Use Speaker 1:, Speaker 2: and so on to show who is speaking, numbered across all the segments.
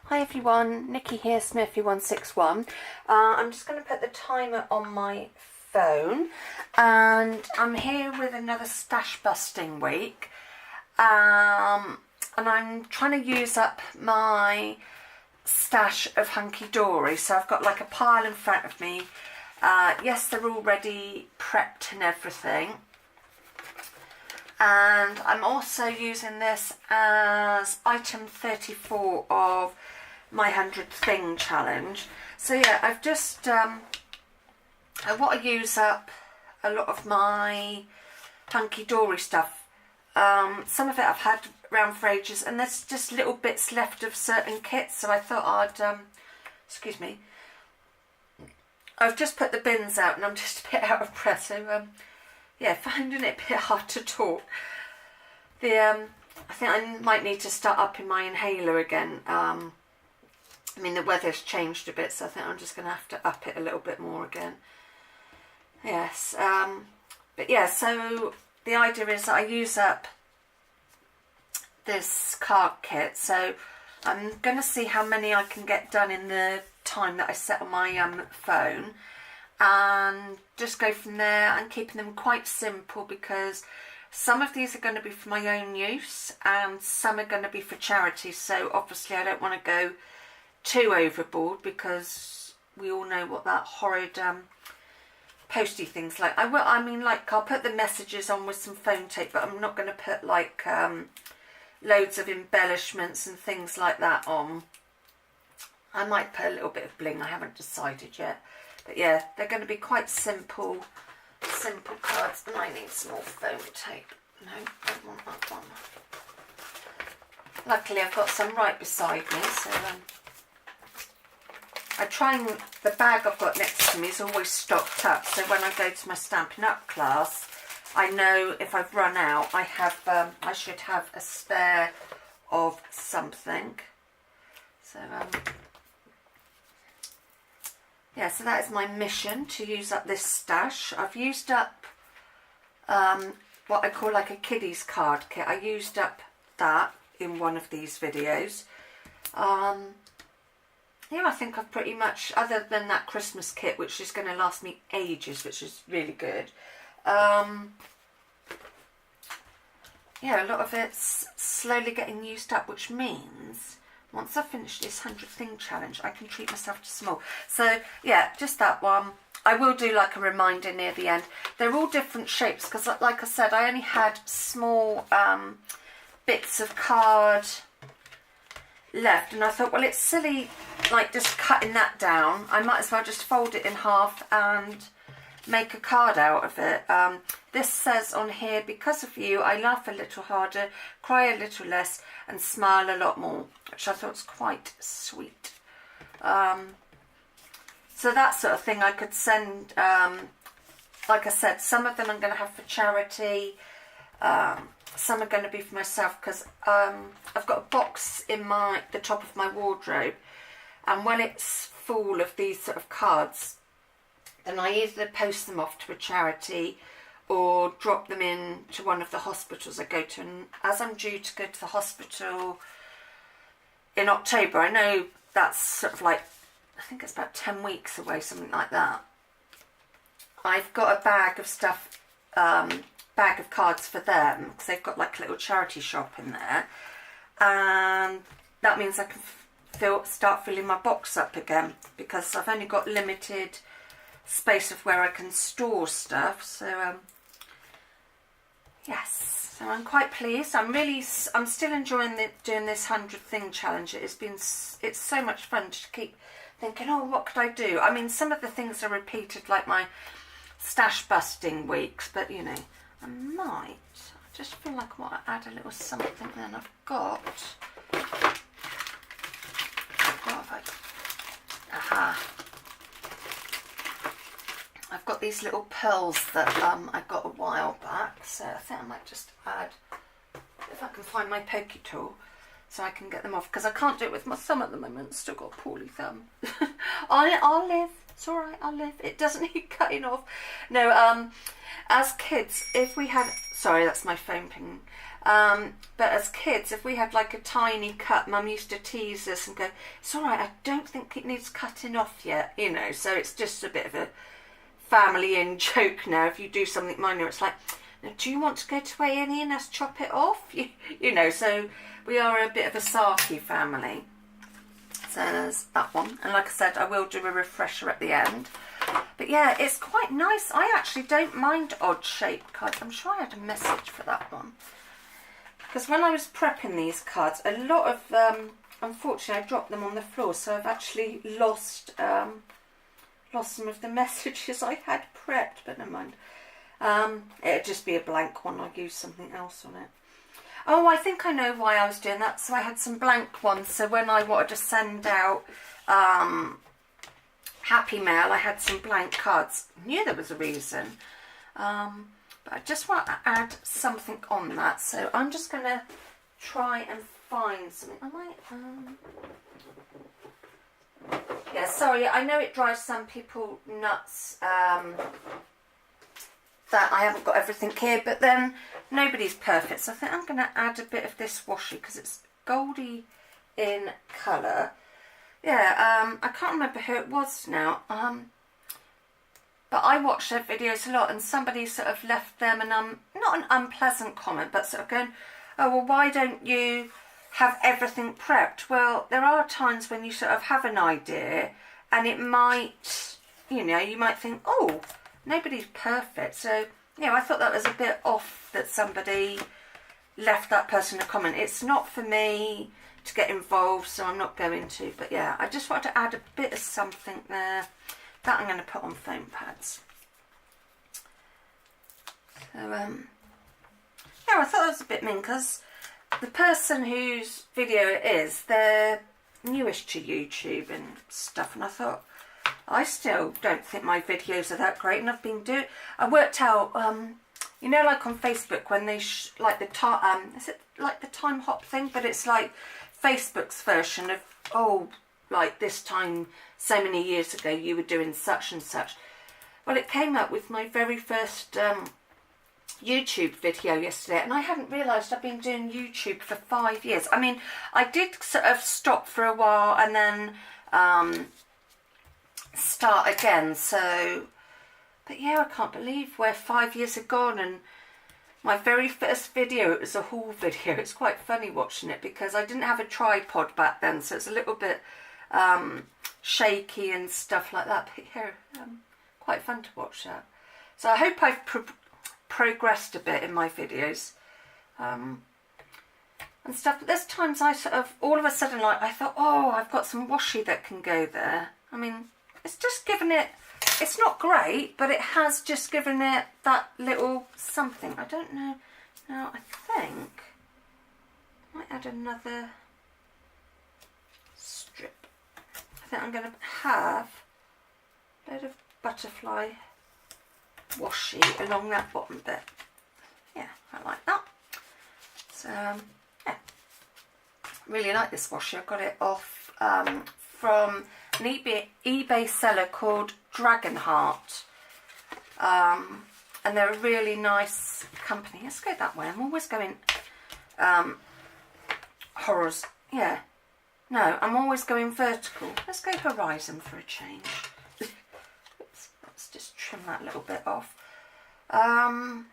Speaker 1: Hi everyone, Nikki here, Smithy161. I'm just going to put the timer on my phone, and I'm here with another stash busting week, and I'm trying to use up my stash of hunky-dory. So I've got like a pile in front of me. Yes, they're already prepped and everything. And I'm also using this as item 34 of my 100 thing challenge. So yeah, I've just I want to use up a lot of my hunky-dory stuff. Some of it I've had around for ages, and there's just little bits left of certain kits, so I thought I'd excuse me, I've just put the bins out and I'm just a bit out of breath, so yeah, finding it a bit hard to talk. I think I might need to start upping my inhaler again. I mean, the weather's changed a bit, so I think I'm just going to have to up it a little bit more again. Yes, but yeah, so the idea is that I use up this card kit, so I'm going to see how many I can get done in the time that I set on my phone, and just go from there, and keeping them quite simple, because some of these are going to be for my own use and some are going to be for charity. So obviously I don't want to go too overboard, because we all know what that horrid posty thing's like. I mean, like, I'll put the messages on with some phone tape, but I'm not going to put like loads of embellishments and things like that on. I might put a little bit of bling, I haven't decided yet. But yeah, they're going to be quite simple cards. And I need some more foam tape. No, don't want that one. Luckily I've got some right beside me, so I try and, the bag I've got next to me is always stocked up, so when I go to my Stampin' Up class, I know if I've run out, I should have a spare of something. So yeah, so that is my mission, to use up this stash. I've used up what I call like a kiddies card kit. I used up that in one of these videos. Yeah, I think I've pretty much, other than that Christmas kit, which is going to last me ages, which is really good. Yeah, a lot of it's slowly getting used up, which means once I finish this 100 thing challenge, I can treat myself to some more. So yeah, just that one. I will do like a reminder near the end. They're all different shapes, because like I said, I only had small bits of card left, and I thought, well, it's silly like just cutting that down. I might as well just fold it in half and make a card out of it. This says on here, because of you, I laugh a little harder, cry a little less, and smile a lot more, which I thought was quite sweet. So that sort of thing I could send. Like I said, some of them I'm going to have for charity. Some are going to be for myself, because I've got a box in the top of my wardrobe, and when it's full of these sort of cards, then I either post them off to a charity or drop them in to one of the hospitals I go to. And as I'm due to go to the hospital in October, I know that's sort of like, I think it's about 10 weeks away, something like that. I've got a bag of stuff, bag of cards for them, because they've got like a little charity shop in there, and that means I can start filling my box up again, because I've only got limited space of where I can store stuff. So yes, so I'm quite pleased. I'm still enjoying doing this 100 thing challenge. It's so much fun to keep thinking, oh, what could I do? I mean, some of the things are repeated, like my stash busting weeks, but you know, I just feel like I want to add a little something. Then I've got, what have I, aha, I've got these little pearls that I got a while back, so I think I might just add, if I can find my pokey tool, so I can get them off, because I can't do it with my thumb at the moment. Still got a poorly thumb. I'll live. It's all right. I'll live. It doesn't need cutting off. No. As kids, if we had, sorry, that's my phone ping. But as kids, if we had like a tiny cut, Mum used to tease us and go, it's alright, I don't think it needs cutting off yet, you know. So it's just a bit of a family in joke now. If you do something minor, it's like, now, do you want to go to A&E and us chop it off? You know, so we are a bit of a sarky family. So there's that one. And like I said, I will do a refresher at the end. But yeah, it's quite nice. I actually don't mind odd shaped cards. I'm sure I had a message for that one. Because when I was prepping these cards, a lot of, unfortunately I dropped them on the floor. So I've actually lost some of the messages I had prepped. But never mind. It'd just be a blank one. I'll use something else on it. Oh, I think I know why I was doing that. So I had some blank ones. So when I wanted to send out Happy Mail, I had some blank cards. I knew there was a reason. But I just want to add something on that. So I'm just going to try and find something. I might... Yeah, sorry. I know it drives some people nuts that I haven't got everything here, but then nobody's perfect, so I think I'm going to add a bit of this washi because it's goldy in colour. Yeah, I can't remember who it was now, but I watch their videos a lot, and somebody sort of left them not an unpleasant comment, but sort of going, oh, well, why don't you have everything prepped? Well, there are times when you sort of have an idea and it might, you know, you might think, oh, nobody's perfect. So, you know, I thought that was a bit off that somebody left that person a comment. It's not for me to get involved, so I'm not going to. But yeah, I just wanted to add a bit of something there that I'm going to put on foam pads. So, yeah, I thought that was a bit mean because the person whose video it is, they're newish to YouTube and stuff, and I thought, I still don't think my videos are that great, and I've been doing. I worked out, you know, like on Facebook when they like the time, is it like the time hop thing? But it's like Facebook's version of, oh, like this time so many years ago you were doing such and such. Well, it came up with my very first YouTube video yesterday, and I hadn't realised I've been doing YouTube for 5 years. I mean, I did sort of stop for a while and then start again, so, but yeah, I can't believe where 5 years have gone. And my very first video, it was a haul video. It's quite funny watching it because I didn't have a tripod back then, so it's a little bit shaky and stuff like that, but yeah, quite fun to watch that. So I hope I've progressed a bit in my videos and stuff, but there's times I sort of, all of a sudden, like, I thought, oh, I've got some washi that can go there. I mean, it's just given it, it's not great, but it has just given it that little something. I don't know. Now, I think I might add another strip. I think I'm going to have a load of butterfly washi along that bottom bit. Yeah, I like that. So, yeah. Really like this washi. I got it off from an eBay seller called Dragonheart, and they're a really nice company. Let's go that way. I'm always going horrors. Yeah, no, I'm always going vertical. Let's go horizon for a change. Oops, let's just trim that little bit off. And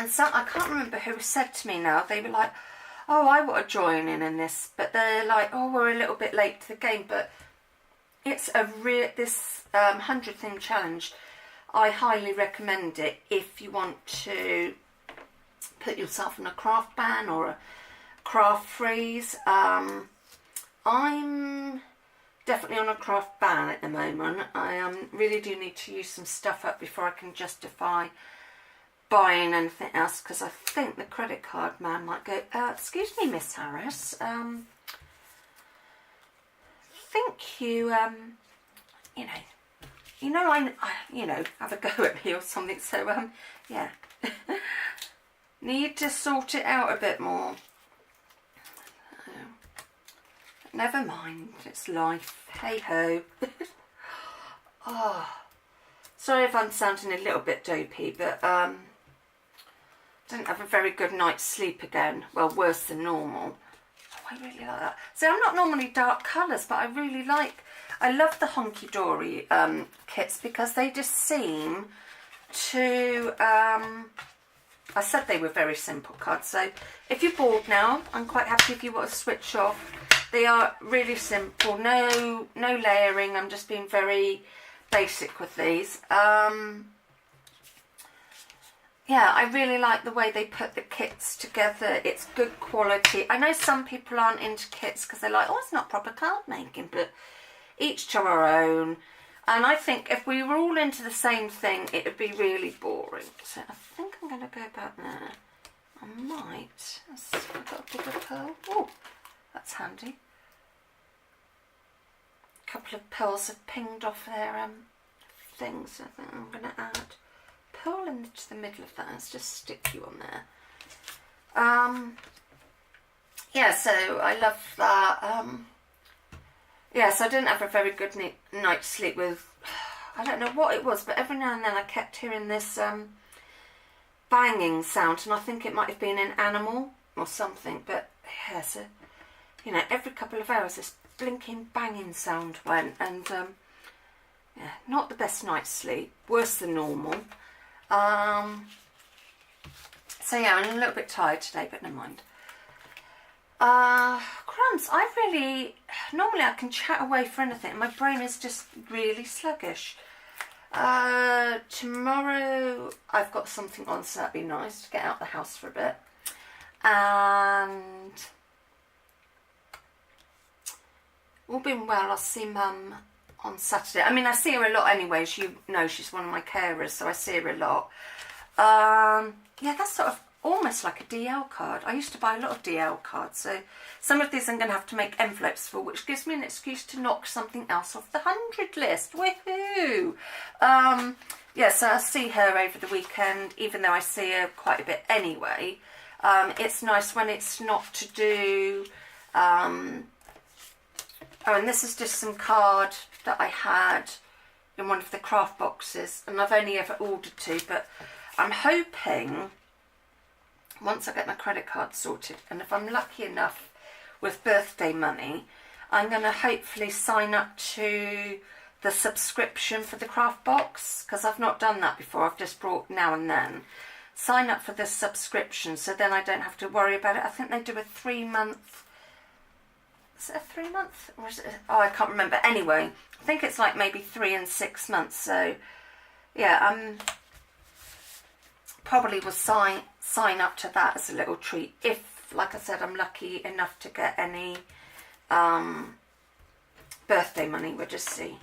Speaker 1: so I can't remember who said to me now. They were like, oh, I want to join in this, but they're like, oh, we're a little bit late to the game. But it's a this 100 thing challenge. I highly recommend it if you want to put yourself on a craft ban or a craft freeze. I'm definitely on a craft ban at the moment. I really do need to use some stuff up before I can justify buying anything else, because I think the credit card man might go, excuse me, Miss Harris, think you, you know, I have a go at me or something, so, yeah, need to sort it out a bit more. Never mind, it's life, hey ho. Oh, sorry if I'm sounding a little bit dopey, but Didn't have a very good night's sleep again. Well, worse than normal. Oh, I really like that. See, I'm not normally dark colours, but I love the Honky Dory kits because they just seem to, I said they were very simple cards. So if you're bored now, I'm quite happy if you want to switch off. They are really simple, no layering. I'm just being very basic with these. Yeah, I really like the way they put the kits together. It's good quality. I know some people aren't into kits because they're like, oh, it's not proper card making, but each to our own. And I think if we were all into the same thing, it would be really boring. So I think I'm going to go about there. I might. I've got a bigger pearl. Oh, that's handy. A couple of pearls have pinged off their things. I think I'm going to add pearl into the middle of that. Let's just stick you on there. Yeah, so I love that. Yeah, so I didn't have a very good night's sleep with, I don't know what it was, but every now and then I kept hearing this banging sound, and I think it might have been an animal or something, but yeah, so, you know, every couple of hours this blinking banging sound went, and yeah, not the best night's sleep, worse than normal. So yeah, I'm a little bit tired today, but never mind. Crumbs, normally I can chat away for anything, and my brain is just really sluggish. Tomorrow I've got something on, so that'd be nice to get out the house for a bit. And all being well, I'll see Mum on Saturday. I mean, I see her a lot anyway. As you know, she's one of my carers, so I see her a lot. Yeah, that's sort of almost like a DL card. I used to buy a lot of DL cards, so some of these I'm going to have to make envelopes for, which gives me an excuse to knock something else off the 100 list. Woohoo! Yeah, so I'll see her over the weekend, even though I see her quite a bit anyway. It's nice when it's not to do... oh, and this is just some card that I had in one of the craft boxes, and I've only ever ordered two, but I'm hoping once I get my credit card sorted, and if I'm lucky enough with birthday money, I'm going to hopefully sign up to the subscription for the craft box, because I've not done that before. I've just brought now and then. Sign up for the subscription, so then I don't have to worry about it. I think they do a 3-month... Is it a 3-month? Or is it oh, I can't remember. Anyway, I think it's like maybe 3 and 6 months. So, yeah, probably will sign up to that as a little treat. If, like I said, I'm lucky enough to get any birthday money. We'll just see.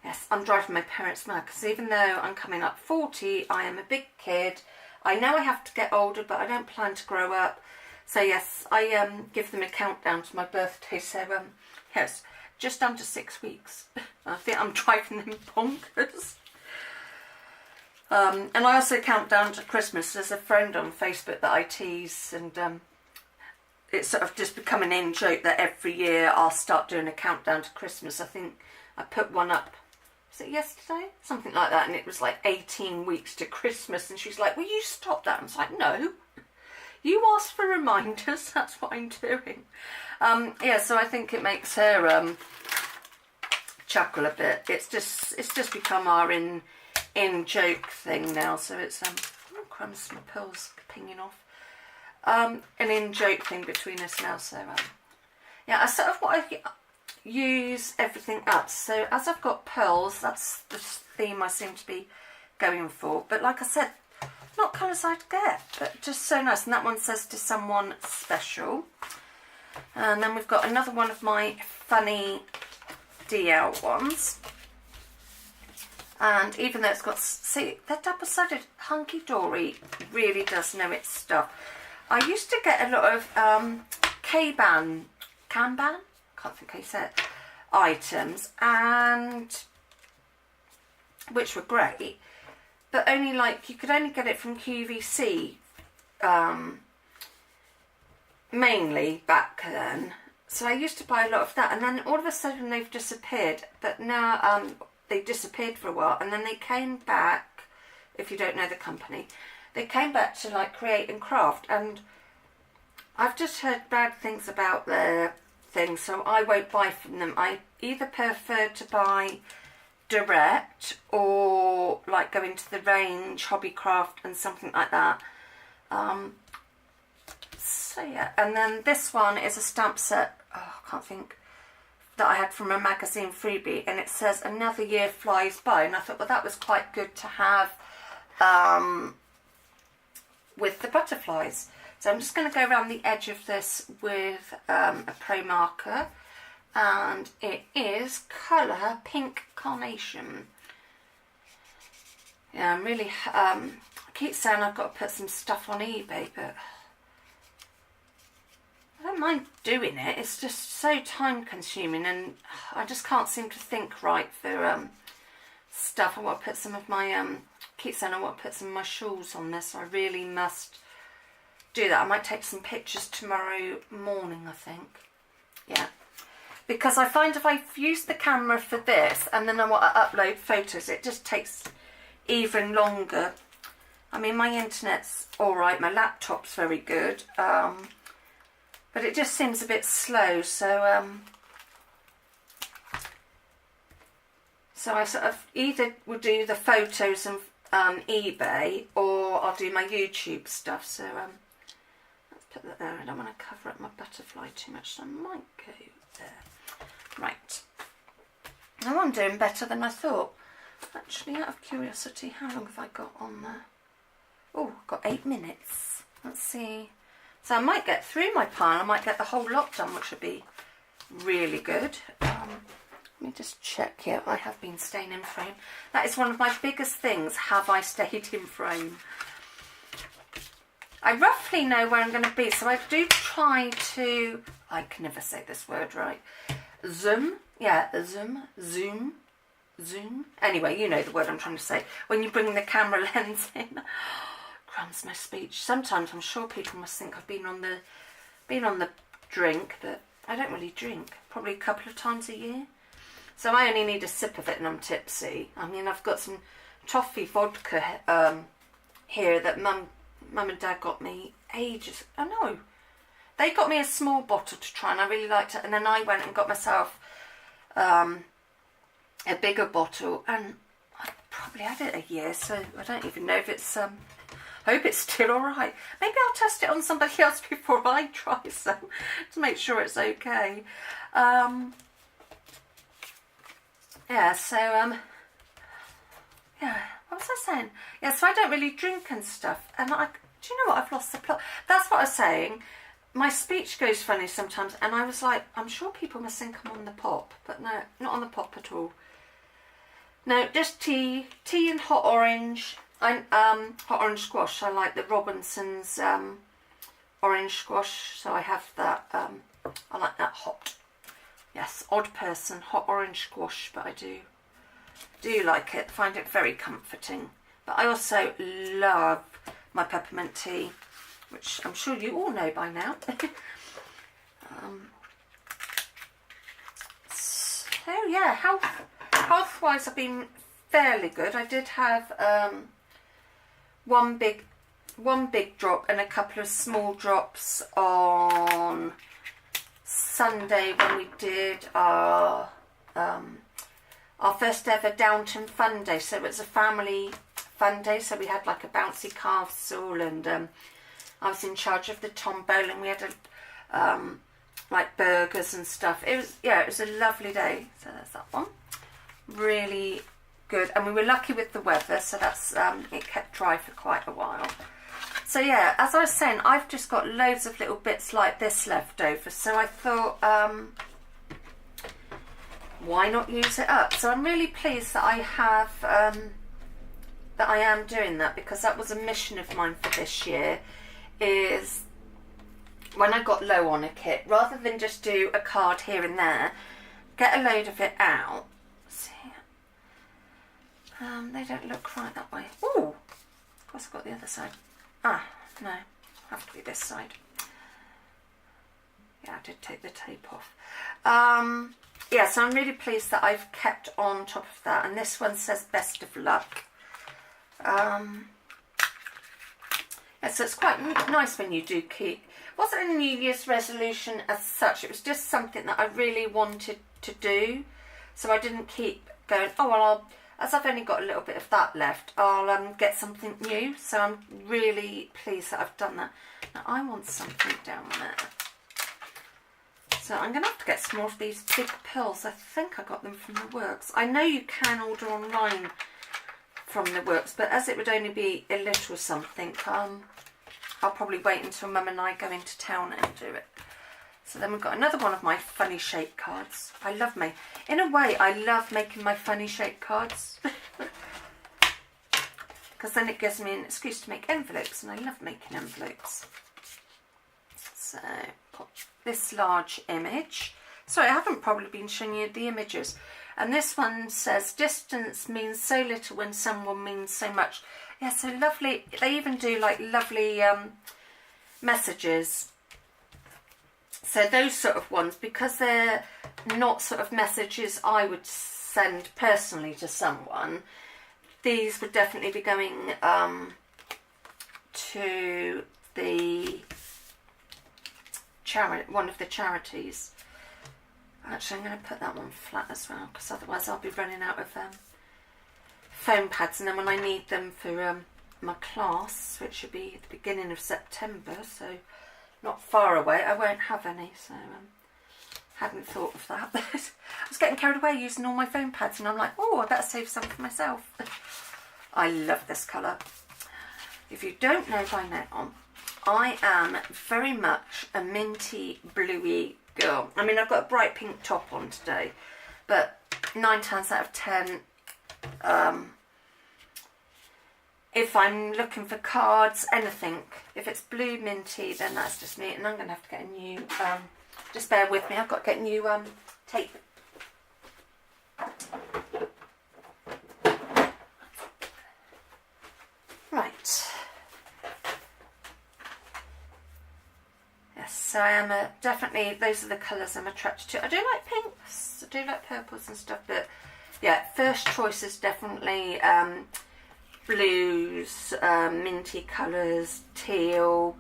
Speaker 1: Yes, I'm driving my parents mad, because even though I'm coming up 40, I am a big kid. I know I have to get older, but I don't plan to grow up. So yes, I give them a countdown to my birthday. So yes, just under 6 weeks. I think I'm driving them bonkers. And I also count down to Christmas. There's a friend on Facebook that I tease, and it's sort of just become an in-joke that every year I'll start doing a countdown to Christmas. I think I put one up, was it yesterday? Something like that, and it was like 18 weeks to Christmas, and she's like, will you stop that? I was like, no. You asked for reminders, that's what I'm doing. Yeah, so I think it makes her chuckle a bit. It's just become our in-joke thing now, so it's, oh crumbs, my pearls pinging off. An in-joke thing between us now, so, yeah, I sort of want to use everything up. So as I've got pearls, that's the theme I seem to be going for. But like I said, not colours I'd get, but just so nice. And that one says to someone special. And then we've got another one of my funny DL ones. And even though it's got, see, that double-sided Hunky Dory really does know its stuff. I used to get a lot of Kanban, can't think how you say it, items, and which were great, but only like, you could only get it from QVC, mainly back then. So I used to buy a lot of that, and then all of a sudden they've disappeared. But now they disappeared for a while, and then they came back. If you don't know the company, they came back to like Create and Craft, and I've just heard bad things about their things, so I won't buy from them. I either prefer to buy direct or like go into the range, Hobbycraft and something like that. So yeah, and then this one is a stamp set, I can't think, that I had from a magazine freebie, and it says another year flies by, and I thought, well, that was quite good to have with the butterflies. So I'm just going to go around the edge of this with a Pro marker, and it is colour Pink Carnation. Yeah, I'm really, I keep saying I've got to put some stuff on eBay, but I don't mind doing it. It's just so time consuming, and I just can't seem to think right for stuff. I want to put some of my, keep saying I want to put some of my shawls on this. I really must do that. I might take some pictures tomorrow morning, I think. Yeah. Because I find if I use the camera for this and then I want to upload photos, it just takes even longer. I mean, my internet's alright, my laptop's very good, but it just seems a bit slow, so I sort of either will do the photos and eBay, or I'll do my YouTube stuff. So let's put that there. I don't want to cover up my butterfly too much, so I might go there. Right. Now I'm doing better than I thought. Actually, out of curiosity, how long have I got on there? Oh, I've got 8 minutes. Let's see. So I might get through my pile. I might get the whole lot done, which would be really good. Let me just check here. I have been staying in frame. That is one of my biggest things. Have I stayed in frame? I roughly know where I'm going to be, so I do try to, I can never say this word right, zoom. Anyway, you know the word I'm trying to say. When you bring the camera lens in. Crumbs my speech. Sometimes I'm sure people must think I've been on the drink, but I don't really drink. Probably a couple of times a year. So I only need a sip of it and I'm tipsy. I mean, I've got some toffee vodka here that Mum and Dad got me ages. Oh no, they got me a small bottle to try, and I really liked it. And then I went and got myself a bigger bottle, and I probably had it a year. So I don't even know if it's. I hope it's still all right. Maybe I'll test it on somebody else before I try some to make sure it's okay. Yeah, so, yeah, what was I saying? Yeah, so I don't really drink and stuff. And do you know what? I've lost the plot. That's what I was saying. My speech goes funny sometimes. And I was like, I'm sure people must think I'm on the pop. But no, not on the pop at all. No, just tea and hot orange. Hot orange squash. I like the Robinson's orange squash. So I have that. I like that hot. Yes, odd person, hot orange squash, but I do like it, find it very comforting. But I also love my peppermint tea, which I'm sure you all know by now. So yeah, health-wise I've been fairly good. I did have one big drop and a couple of small drops on Sunday when we did our first ever Downton Fun Day. So it was a family fun day, so we had like a bouncy castle, and I was in charge of the tombola, and we had like burgers and stuff. It was a lovely day. So there's that one, really good, and we were lucky with the weather, so that's it kept dry for quite a while. So yeah, as I was saying, I've just got loads of little bits like this left over, so I thought, why not use it up? So I'm really pleased that I have, that I am doing that, because that was a mission of mine for this year, is when I got low on a kit, rather than just do a card here and there, get a load of it out. See, they don't look right that way. Ooh, of course I've got the other side. Ah, no, have to be this side. Yeah, I did take the tape off. Yeah, so I'm really pleased that I've kept on top of that. And this one says best of luck. Yeah, so it's quite nice when you do keep. It wasn't a New Year's resolution as such. It was just something that I really wanted to do. So I didn't keep going, oh, well, as I've only got a little bit of that left, I'll get something new. So I'm really pleased that I've done that. Now I want something down there. So I'm going to have to get some more of these big pearls. I think I got them from the Works. I know you can order online from the Works, but as it would only be a little something, I'll probably wait until Mum and I go into town and do it. So then we've got another one of my funny shape cards. In a way, I love making my funny shape cards. Because then it gives me an excuse to make envelopes, and I love making envelopes. So, put this large image. Sorry, I haven't probably been showing you the images. And this one says, distance means so little when someone means so much. Yeah, so lovely. They even do like lovely messages. So those sort of ones, because they're not sort of messages I would send personally to someone, these would definitely be going to the one of the charities. Actually, I'm going to put that one flat as well, because otherwise I'll be running out of foam pads, and then when I need them for my class, which should be at the beginning of September, so not far away, I won't have any. So hadn't thought of that. I was getting carried away using all my foam pads, and I'm like, oh, I better save some for myself. I love this colour. If you don't know by now, I am very much a minty bluey girl. I mean, I've got a bright pink top on today, but 9 times out of 10, if I'm looking for cards, anything, if it's blue minty, then that's just me. And I'm going to have to get a new, just bear with me, I've got to get new tape. Right. Yes, so I am definitely, those are the colours I'm attracted to. I do like pinks, I do like purples and stuff, but yeah, first choice is definitely blues, minty colours, teal.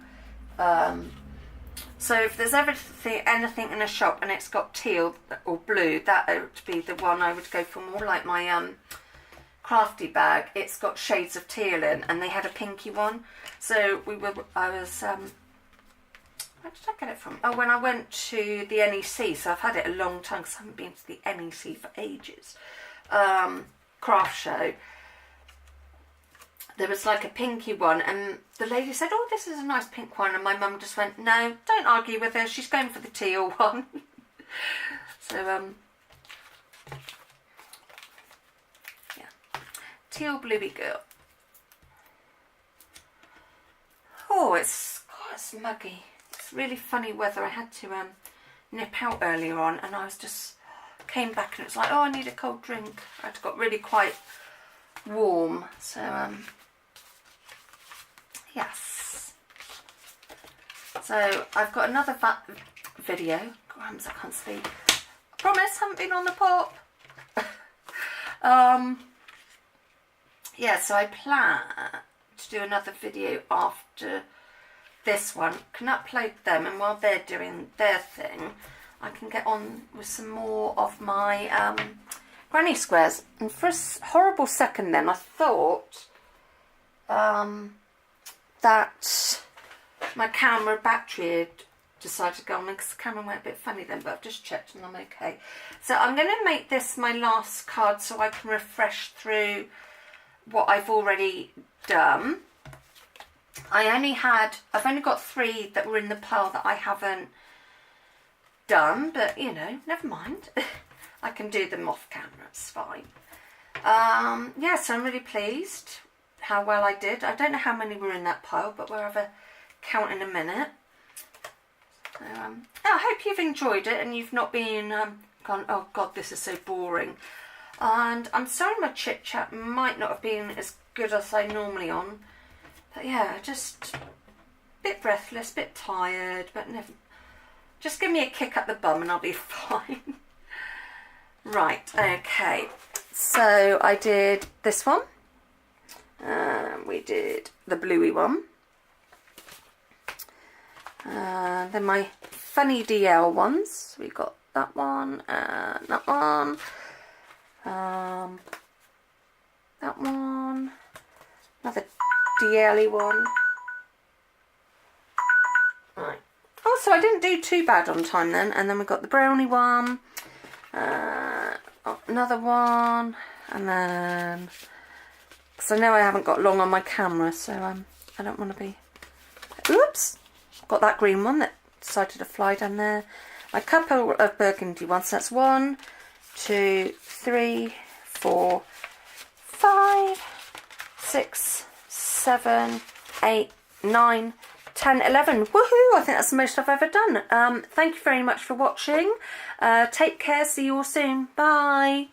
Speaker 1: So if there's anything in a shop and it's got teal or blue, that would be the one I would go for. More like my crafty bag. It's got shades of teal in, and they had a pinky one. So I was where did I get it from? Oh, when I went to the NEC. So I've had it a long time because I haven't been to the NEC for ages. Craft show. There was like a pinky one, and the lady said, oh, this is a nice pink one, and my mum just went, no, don't argue with her, she's going for the teal one. So yeah, teal bluey girl. Oh, it's muggy. It's really funny weather. I had to nip out earlier on, and I was just came back, and it was like, oh, I need a cold drink. I got really quite warm. So yes. So I've got another video. Grams, I can't speak. I promise, haven't been on the pop. Yeah, so I plan to do another video after this one. Can upload them, and while they're doing their thing, I can get on with some more of my granny squares. And for a horrible second then, I thought that my camera battery had decided to go on, because the camera went a bit funny then, but I've just checked and I'm okay. So I'm going to make this my last card so I can refresh through what I've already done. I've only got 3 that were in the pile that I haven't done, but you know, never mind. I can do them off camera, it's fine. Yeah, so I'm really pleased how well I did. I don't know how many were in that pile, but we'll have a count in a minute. So, I hope you've enjoyed it and you've not been gone, oh god, this is so boring. And I'm sorry my chit chat might not have been as good as I normally on, but yeah, just a bit breathless, a bit tired, but never. Just give me a kick up the bum and I'll be fine. Right, okay. So I did this one. We did the bluey one. Then my funny DL ones. We got that one and that one. That one. Another DL-y one. Right. Oh, so I didn't do too bad on time then. And then we got the brownie one. Another one. And then... because I know I haven't got long on my camera, so I don't want to be... oops! Got that green one that decided to fly down there. A couple of burgundy ones. That's 1, 2, 3, 4, 5, 6, 7, 8, 9, 10, 11. Woohoo! I think that's the most I've ever done. Thank you very much for watching. Take care. See you all soon. Bye.